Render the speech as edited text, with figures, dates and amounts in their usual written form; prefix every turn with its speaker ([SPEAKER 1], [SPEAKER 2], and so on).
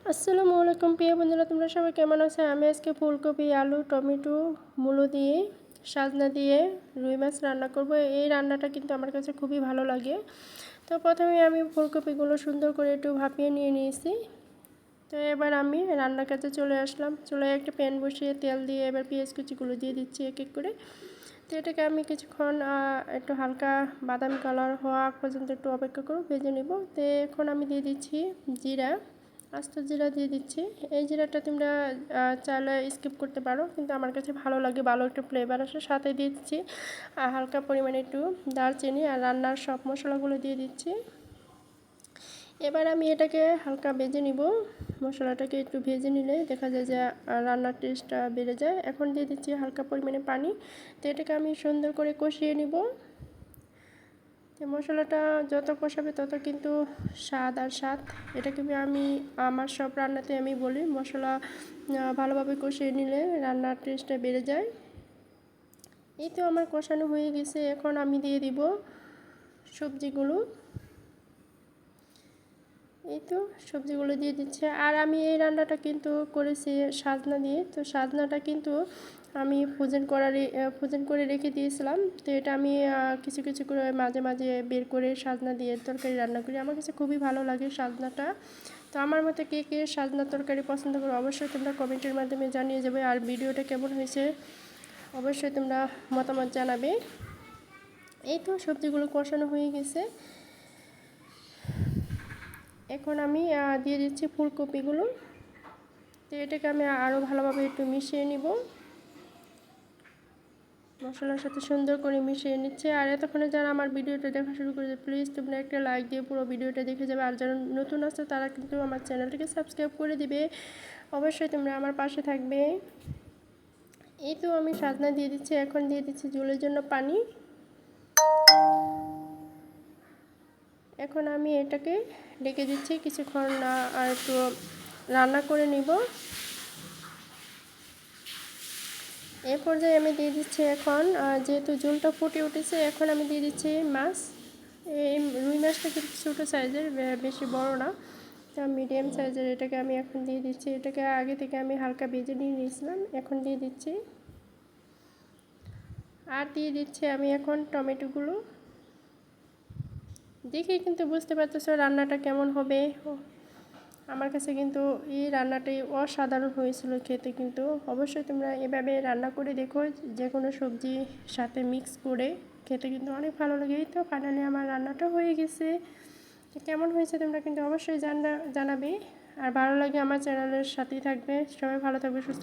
[SPEAKER 1] আসসালামু আলাইকুম প্রিয় বন্ধুরা, তোমরা সবাই কেমন আছো? আমি আজকে ফুলকপি, আলু, টমেটো, মূলো দিয়ে, সাজনা দিয়ে রুই মাছ রান্না করব। এই রান্নাটা কিন্তু আমার কাছে খুবই ভালো লাগে। তো প্রথমে আমি ফুলকপিগুলো সুন্দর করে একটু ভাপিয়ে নিয়ে নিয়েছি। তো এবার আমি রান্নার কাছে চলে আসলাম। চুলায় একটা প্যান বসিয়ে তেল দিয়ে এবার পেঁয়াজ কুচিগুলো দিয়ে দিচ্ছি এক এক করে। তো এটাকে আমি কিছুক্ষণ একটু হালকা বাদামি কালার হওয়া পর্যন্ত একটু অপেক্ষা করে ভেজে নেব। তো এখন আমি দিয়ে দিচ্ছি জিরা, আস্ত জিরা দিয়ে দিচ্ছি। এই জিরাটা তোমরা চাইলে স্কিপ করতে পারো, কিন্তু আমার কাছে ভালো লাগে, ভালো একটা ফ্লেভার আসে। সাথে দিয়ে দিচ্ছি হালকা পরিমাণে একটু দারচিনি আর রান্নার সব মশলাগুলো দিয়ে দিচ্ছি। এবার আমি এটাকে হালকা ভেজে নিব। মশলাটাকে একটু ভেজে নিলে দেখা যায় যে রান্নার টেস্টটা বেড়ে যায়। এখন দিয়ে দিচ্ছি হালকা পরিমাণে পানি। তো এটাকে আমি সুন্দর করে কষিয়ে নিব। তো মশলাটা যত কষাবে তত কিন্তু স্বাদ আর স্বাদ। এটাকে আমি আমার সব রান্নাতে আমি বলি, মশলা ভালোভাবে কষিয়ে নিলে রান্নার টেস্টটা বেড়ে যায়। এই তো আমার কষানো হয়ে গেছে। এখন আমি দিয়ে দিব সবজিগুলো। এই তো সবজিগুলো দিয়ে দিচ্ছে। আর আমি এই রান্নাটা কিন্তু করেছি সাজনা দিয়ে। তো সাজনাটা কিন্তু আমি ফ্রোজেন করে রেখে দিয়েছিলাম। তো এটা আমি কিছু কিছু করে মাঝে মাঝে বের করে সাজনা দিয়ে তরকারি রান্না করি। আমার কাছে খুবই ভালো লাগে সাজনাটা। তো আমার মতে কে কে সাজনা তরকারি পছন্দ করো অবশ্যই তোমরা কমেন্টের মাধ্যমে জানিয়ে যাবে। আর ভিডিওটা কেমন হয়েছে অবশ্যই তোমরা মতামত জানাবে। এই তো সবজিগুলো কষানো হয়ে গেছে। এখন আমি দিয়ে দিচ্ছি ফুলকপিগুলো। তো এটাকে আমি আরও ভালোভাবে একটু মিশিয়ে নিব। মশলার সাথে সুন্দর করে মিশিয়ে নিচ্ছে। আর এতক্ষণে যারা আমার ভিডিওটা দেখা শুরু করেছে প্লিজ তোমরা একটা লাইক দিয়ে পুরো ভিডিওটা দেখে যাবে। আর যারা নতুন আছে তারা কিন্তু আমার চ্যানেলটিকে সাবস্ক্রাইব করে দিবে। অবশ্যই তোমরা আমার পাশে থাকবে। এই তো আমি সাজনা দিয়ে দিচ্ছি। এখন দিয়ে দিচ্ছি ঝোলের জন্য পানি। এখন আমি এটাকে ঢেকে দিচ্ছি কিছুক্ষণ আর একটু রান্না করে নিব। এই পর্যায়ে আমি দিয়ে দিচ্ছি এখন যেহেতু ঝোলটা ফুটে উঠেছে, এখন আমি দিয়ে দিচ্ছি মাছ। এই রুই মাছটা কিন্তু ছোটো সাইজের, বেশি বড় না, মিডিয়াম সাইজের। এটাকে আমি এখন দিয়ে দিচ্ছি। এটাকে আগে থেকে আমি হালকা ভেজে নিয়ে নিয়েছিলাম, এখন দিয়ে দিচ্ছি। আর দিয়ে দিচ্ছি আমি এখন টমেটোগুলো। দেখে কিন্তু বুঝতে পারতেছো রান্নাটা কেমন হবে। আমার কাছে কিন্তু এই রান্নাটাই অসাধারণ হয়েছিল খেতে। কিন্তু অবশ্যই তোমরা এভাবে রান্না করে দেখো, যে কোনো সবজি সাথে মিক্স করে খেতে কিন্তু অনেক ভালো লাগে। এই তো ফাইনালি আমার রান্নাটা হয়ে গেছে। কেমন হয়েছে তোমরা কিন্তু অবশ্যই জানাবে। আর ভালো লাগে আমার চ্যানেলের সাথেই থাকবে। সবাই ভালো থাকবে, সুস্থ